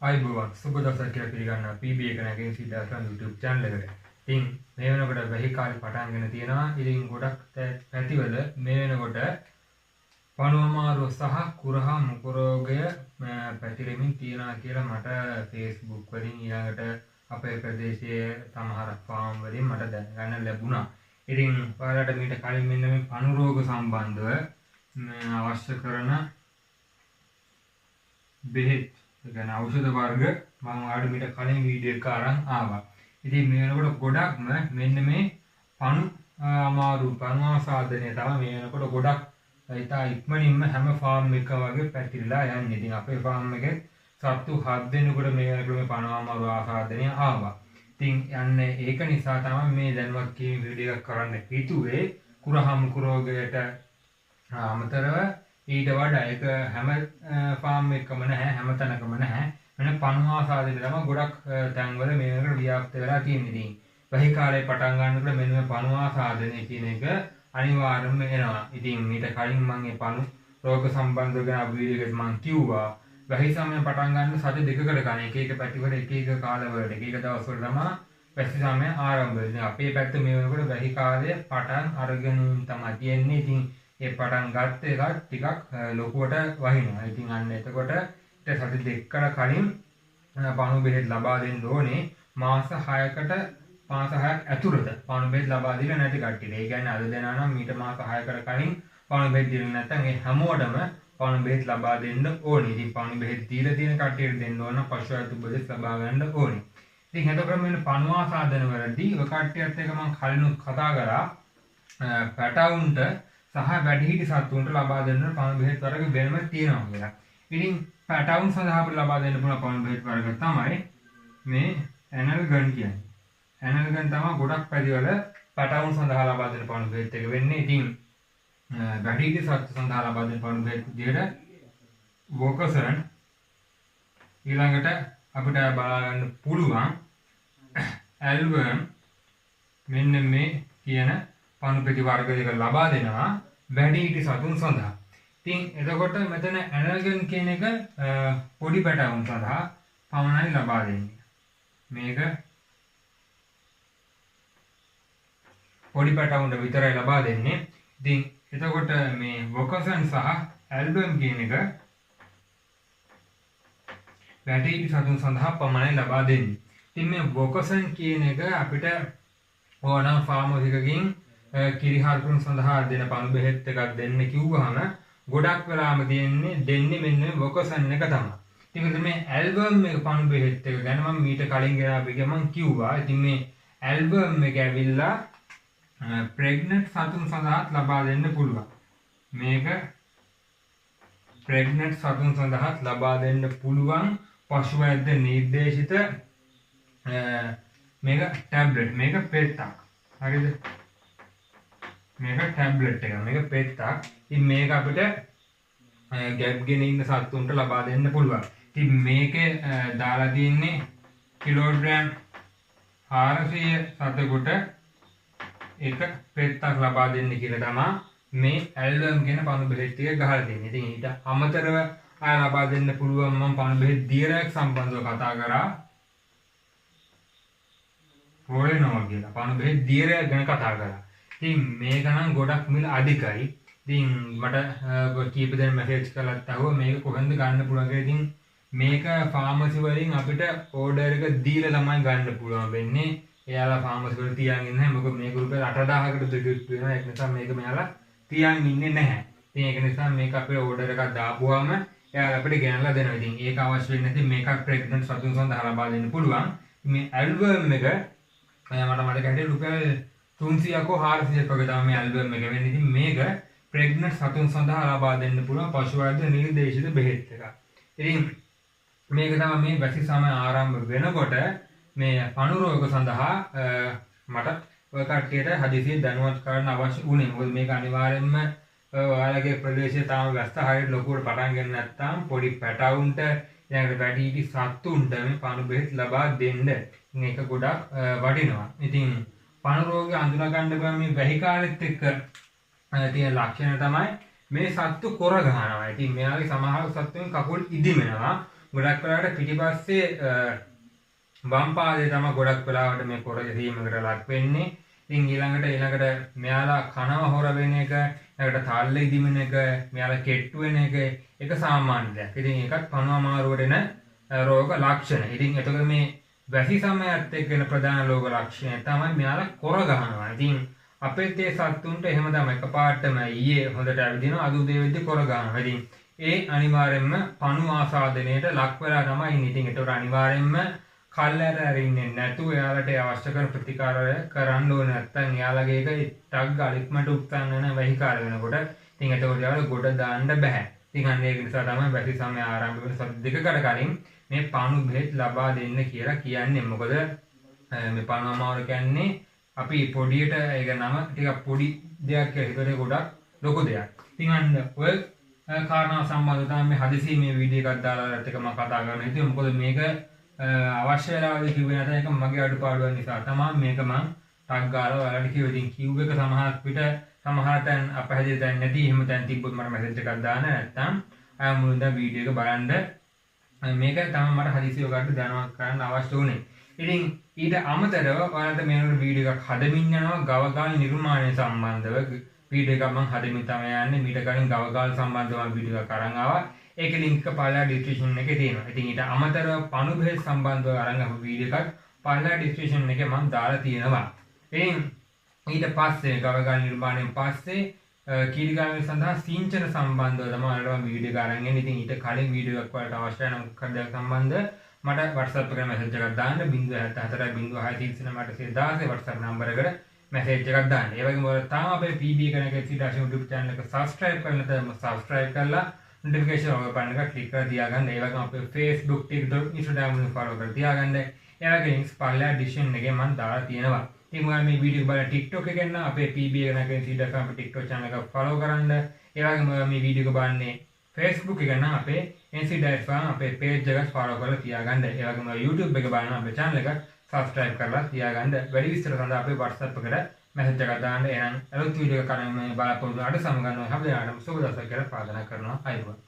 ආයිබෝවන් සුබ දවසක් කියලා පිළිගන්නවා PB එක නැගින් සීදාසන් YouTube channel එකට. ඉතින් මේ වෙනකොට වෙහි කාලේ පටන්ගෙන තියෙනවා. ඉතින් ගොඩක් පැතිවල මේ වෙනකොට පණුවමාරුව සහ කුරහා මුඛරෝගය පැතිරෙමින් තියෙනවා කියලා මට Facebook වලින් ඊළඟට අපේ ප්‍රදේශයේ සමහර ෆාම් වලින් මට දැනගන්න ලැබුණා. ඉතින් ඔයාලට මීට කලින් මෙන්න මේ පණු රෝග සම්බන්ධව අවශ්‍ය කරන බෙහෙත් ගැන ඖෂධ වර්ග මම ඔයාලට මීට කලින් වීඩියෝ එක අරන් ආවා. ඉතින් මේ වෙනකොට ගොඩක්ම මෙන්න මේ පණු අමාරු පණු ආසාදනය තමයි මේ වෙනකොට ගොඩක් ඉතා ඉක්මනින්ම හැම ෆාම් එක වගේ පැතිරලා යන්නේ. ඉතින් අපේ ෆාම් එකේ සත්තු 7 දෙනෙකුට මේ වෙනකොට මේ පණු අමාරු ආසාදනය ආවා. ඉතින් යන්නේ ඒක නිසා තමයි මේ දැනුවත් කිරීම වීඩියෝ එකක් කරන්න හිතුවේ. කුරහා මුඛ රෝගයට අමතරව ඊට වඩා ඒක හැම ෆාම් එකකම නැහැ, හැම තැනකම නැහැ. වෙන පණු ආසාදනය තමයි ගොඩක් තැන්වල මේ වෙනකොට ව්‍යාප්ත වෙලා තියෙන්නේ. ඉතින් වෙහි කාලේ පටන් ගන්නකොට මෙන්න මේ පණු ආසාදනය කියන එක අනිවාර්යයෙන්ම එනවා. ඉතින් මීට කලින් මම මේ පණු රෝග සම්බන්ධව ගැන වීඩියෝ එකක් මම කිව්වා. වෙහි සමය පටන් ගන්න සති දෙකකට ගන්න එක එක පැතිවල එක එක කාලවලට එක එක දවස්වල තමයි වැසි සමය ආරම්භ වෙන්නේ. අපේ පැත්ත මේ වෙනකොට වෙහි කාලේ පටන් අරගෙන තමයි තියෙන්නේ. ඉතින් ඒ පටන් ගත්ත එක ටිකක් ලොකුවට වහිනවා. ඉතින් අන්න එතකොට සති දෙකකට කලින් පණු බෙහෙත් ලබා දෙන්න ඕනේ. මාස 6කට මාස 6ක් ඇතුළත පණු බෙහෙත් ලබා දීලා නැති කට්ටියට. ඒ කියන්නේ අද දෙනා නම් මීට මාස 6කට කලින් පණු බෙහෙත් දීලා නැත්නම් ඒ හැමෝටම පණු බෙහෙත් ලබා දෙන්න ඕනේ. ඉතින් පණු බෙහෙත් දීලා තියෙන කට්ටියට දෙන්න ඕන පශු ආයුධ බෙහෙත් ලබා ගන්න ඕනේ. ඉතින් එතකොට මෙන්න පණු ආසාදන වලදී ඔය කට්ටියත් එක්ක මම කලිනුත් කතා කරා පැටවුන්ට සහ වැඩිහිටි සත්තුන්ට ලබා දෙන්න පණු බෙහෙත් වර්ග වෙනම තියෙනවා කියලා. ඉතින් පැටවුන් සඳහා අපිට ලබා දෙන්න පුළුවන් පණු බෙහෙත් වර්ග තමයි මේ ඇනල්ගන් කියන්නේ. ඇනල්ගන් තමයි ගොඩක් පැතිවල පැටවුන් සඳහා ලබා දෙන පණු බෙහෙත් එක වෙන්නේ. ඉතින් වැඩිහිටි සත්තු සඳහා ලබා දෙන පණු බෙහෙත් විදියට වොකසන් ඊළඟට අපිට බලා ගන්න පුළුවන් ඇල්වර්ම් මෙන්න මේ කියන පණු පෙති වර්ග දෙක ලබා දෙනවා වැඩිහිටි සතුන් සඳහා. ඉතින් එතකොට මෙතන ඇනල්ගන් කියන එක පොඩි පැටවුන් සඳහා පමණයි ලබා දෙන්නේ. මේක පොඩි පැටවුන්ට විතරයි ලබා දෙන්නේ. ඉතින් එතකොට මේ වොකසන් සහ ඇල්බම් කියන එක වැඩිහිටි සතුන් සඳහා පමණයි ලබා දෙන්නේ. ඉතින් මේ වොකසන් කියන එක අපිට ඕනම ෆාම් එකකින් කිරිහල්පුන් සඳහා දෙන පණු බෙහෙත් එකක් දෙන්න කිව්වහම ගොඩක් වෙලාම දෙන්නේ මෙන්න වොකසන් එක තමයි. ඉතින් මේ ඇල්බම් එක පණු බෙහෙත් එක ගැන මම මීට කලින් ගෙනාපු මම කිව්වා. ඉතින් මේ ඇල්බම් එක ඇවිල්ලා ප්‍රෙග්නන්ට් සතුන් සඳහා ලබා දෙන්න පුළුවන්. මේක ප්‍රෙග්නන්ට් සතුන් සඳහා ලබා දෙන්න පුළුවන් පශු වෛද්‍ය නිර්දේශිත මේක ටැබ්ලට් මේක පෙත්තක්. හරිද? මේක ටැබ්ලට් එක. මේක පෙත්තක්. ඉතින් මේක අපිට ගැප්ගෙන ඉන්න සත්තුන්ට ලබා දෙන්න පුළුවන්. ඉතින් මේකේ දාලා තියෙන්නේ කිලෝග්‍රෑම් 400 සතෙකුට එක පෙත්තක් ලබා දෙන්න කියලා තමයි මේ ඇල්බම් කියන පණු බෙහෙත් ටික ගහලා තියෙන්නේ. ඉතින් ඊට අමතරව ආය ලබා දෙන්න පුළුවන් මම පණු බෙහෙත් දියරයක් සම්බන්ධව කතා කරා. පොරේනවා කියලා පණු බෙහෙත් දියරයක් ගැන කතා කරා. ඉතින් මේක නම් ගොඩක් මිල අධිකයි. ඉතින් මට කීප දෙනෙක් මැසේජ් කළත් අහුවා මේක කොහෙන්ද ගන්න පුළුවන් කියලා. ඉතින් මේක ෆාමසි වලින් අපිට ඕඩර් එක දීලා තමයි ගන්න පුළුවන් වෙන්නේ. එයාලා ෆාමසි වල තියන් ඉන්නේ නැහැ. මොකද මේක රුපියල් 8000කට දෙකක් වෙනවා. ඒක නිසා මේක මෙයාලා තියන් ඉන්නේ නැහැ. ඉතින් ඒක නිසා මේක අපේ ඕඩර් එකක් දාපුවාම එයාලා අපිට ගෙනල්ලා දෙනවා. ඉතින් ඒක අවශ්‍ය වෙන්නේ නැති මේකක් ප්‍රෙග්නන්ට් සතුන් සඳහා ලබා දෙන්න පුළුවන්. මේ ඇල්බම් එක මට මතක හිටියේ රුපියල් 300ක 400ක වගේ තමයි මේ ඇල්බම් එක වෙන්නේ. ඉතින් මේක ප්‍රෙග්නන්ට් සතුන් සඳහා ලබා දෙන්න පුළුවන් පශු වෛද්‍ය නිර්දේශිත බෙහෙත් එකක්. ඉතින් මේක තමයි මේ වැසි සමය ආරම්භ වෙනකොට මේ පණු රෝග සඳහා මට ඔය කට්ටියට හදිසියෙන් දැනුවත් කරන්න අවශ්‍ය වුණේ. මොකද මේක අනිවාර්යයෙන්ම ඔයාලගේ ප්‍රදේශයේ තාම වැස්ස හරියට ලොකුවට පටන් ගන්න නැත්නම් පොඩි පැටවුන්ට ඊළඟට වැඩිහිටි සත්තුන්ට මේ පණු බෙහෙත් ලබා දෙන්න. මේක ගොඩක් වටිනවා. ඉතින් පණු රෝගය අඳුනා ගන්න බෑ මේ වැහි කාලෙත් එක්ක තියෙන ලක්ෂණ තමයි මේ සත්තු කොර ගහනවා. ඉතින් මෙයාගේ සමහර සත්තුන් කකුල් ඉදිමෙනවා. ගොඩක් වෙලාවට පිටිපස්සේ වම් පාදේ තමයි ගොඩක් වෙලාවට මේ පොර ගැසීමකට ලක් වෙන්නේ. ඉතින් ඊළඟට මෙයාලා කනව හොර වෙන එක, ඊළඟට තාල්ල ඉදිමන එක, මෙයාලා කෙට්ටු වෙන එක සාමාන්‍ය දෙයක්. ඉතින් ඒකත් පණුව අමාරුවට එන රෝග ලක්ෂණ. ඉතින් එතකොට මේ වැසි සමයත් එක්ක එන ප්‍රධාන රෝග ලක්ෂණය තමයි මෙයාලා කොර ගහනවා. ඉතින් අපේ තේ සත්තුන්ට එහෙම තමයි එකපාරටම ඊයේ හොඳට ඇවිදිනවා, අද උදේ වෙද්දි කොර ගහනවා. ඉතින් ඒ අනිවාර්යෙන්ම පණු ආසාදනයට ලක් වෙලා තමයි ඉන්නේ. ඉතින් ඒතකොට අනිවාර්යෙන්ම කල්ලාට ඇරින්නේ නැතුව එයාලට අවශ්‍ය කරන ප්‍රතිකාර කරන්න ඕනේ. නැත්නම් එයාලගේ එක ටක් ගාලික්මට උත්සන්න වෙන වෙහිකාර වෙනකොට ඉතින් එතකොට එයාලා ගොඩ දාන්න බෑ. ඉතින් අන්න ඒක නිසා තමයි වැසි සමය ආරම්භ වෙන සති දෙකකට කලින් මේ පණු බෙහෙත් ලබා දෙන්න කියලා කියන්නේ. මොකද මේ පණු අමාරු කියන්නේ අපි පොඩියට ඒක නම ටිකක් පොඩි දෙයක් කියලා හිතේ ගොඩක් ලොකු දෙයක්. ඉතින් අන්න ඔය කාරණා සම්බන්ධව තමයි මේ හදිසි මේ වීඩියෝ එකක් දාලා ටික මම කතා කරන්න හිතුවේ. මොකද මේක අවශ්‍ය වෙලාවදී කිව්වේ නැත. ඒක මගේ අඩුපාඩුවක් නිසා තමයි මේක මම ටක් ගාලා ඔයාලට කිව්වේ. ඉතින් කිව් එක සමහර විට සමහර තැන් අපහැදිලි තැන් නැති එහෙම තැන් තිබ්බොත් මට මැසේජ් එකක් දාන්න. නැත්නම් අය මුලින්ම වීඩියෝ එක බලන්න. මේක තමයි මට හදිසිය ඔයාලට දැනුවත් කරන්න අවශ්‍ය වුණේ. ඉතින් ඊට අමතරව ඔයාලට මේ වීඩියෝ එකක් හදමින් යනවා ගවගාල් නිර්මාණය සම්බන්ධව වීඩියෝ එකක් මම හදමින් තමයි යන්නේ. මීට කලින් ගවගාල් සම්බන්ධව මම වීඩියෝ එකක් අරන් ආවා. ඒක ලින්ක් එක පහළ ඩිස්ක්‍රිප්ෂන් එකේ තියෙනවා. ඉතින් ඊට අමතරව පණු බෙහෙත් සම්බන්ධව අරන් ආපු වීඩියෝ එකක් පහළ ඩිස්ක්‍රිප්ෂන් එකේ මම දාලා තියෙනවා. ඉතින් ඊට පස්සේ ගවගාල් නිර්මාණයෙන් පස්සේ කීරිගාමී සඳහා සිංචන සම්බන්ධව තමයි ඔයාලට වීඩියෝ එක අරන් එන්නේ. ඉතින් ඊට කලින් වීඩියෝ එකක් ඔයාලට අවශ්‍ය නම් මොකක්ද සම්බන්ධ මට WhatsApp එකට මැසේජ් එකක් දාන්න 074 06 මට 16 WhatsApp නම්බර එකට මැසේජ් එකක් දාන්න. ඒ වගේම ඔයාලා තාම අපේ PB කනක සීදාශ YouTube channel එක subscribe කරලා නැත්නම් subscribe කරලා notification ඔය බටන් එක click කරලා තියාගන්න. ඒ වගේම අපේ Facebook, TikTok, Instagram වලින් follow කරලා තියාගන්න. ඒ වගේ links පල්ලා description එකේ මම දාලා තියෙනවා. ඉතින් ඔයාලා මේ වීඩියෝ බලන TikTok එකෙන් නම් අපේ PB කනක සීදාශ අපේ TikTok channel එක follow කරන්න. ඒ වගේම මේ වීඩියෝ එක බලන්නේ Facebook එකෙන් නම් අපේ NC Diet Farm අපේ page එක follow කරලා තියාගන්න. ඒ වගේම YouTube එක බලන අපේ channel එක subscribe කරලා තියාගන්න. වැඩි විස්තර සඳහා අපේ WhatsApp එකට මැසේජ් එකක් දාන්න. එහෙනම් අලුත් වීඩියෝ එකක් කරන් මේ බලාපොරොත්තු අඩ සමගන්න හැමදාම සුබ දවසක් කියලා ප්‍රාර්ථනා කරනවා. අයබෝවන්.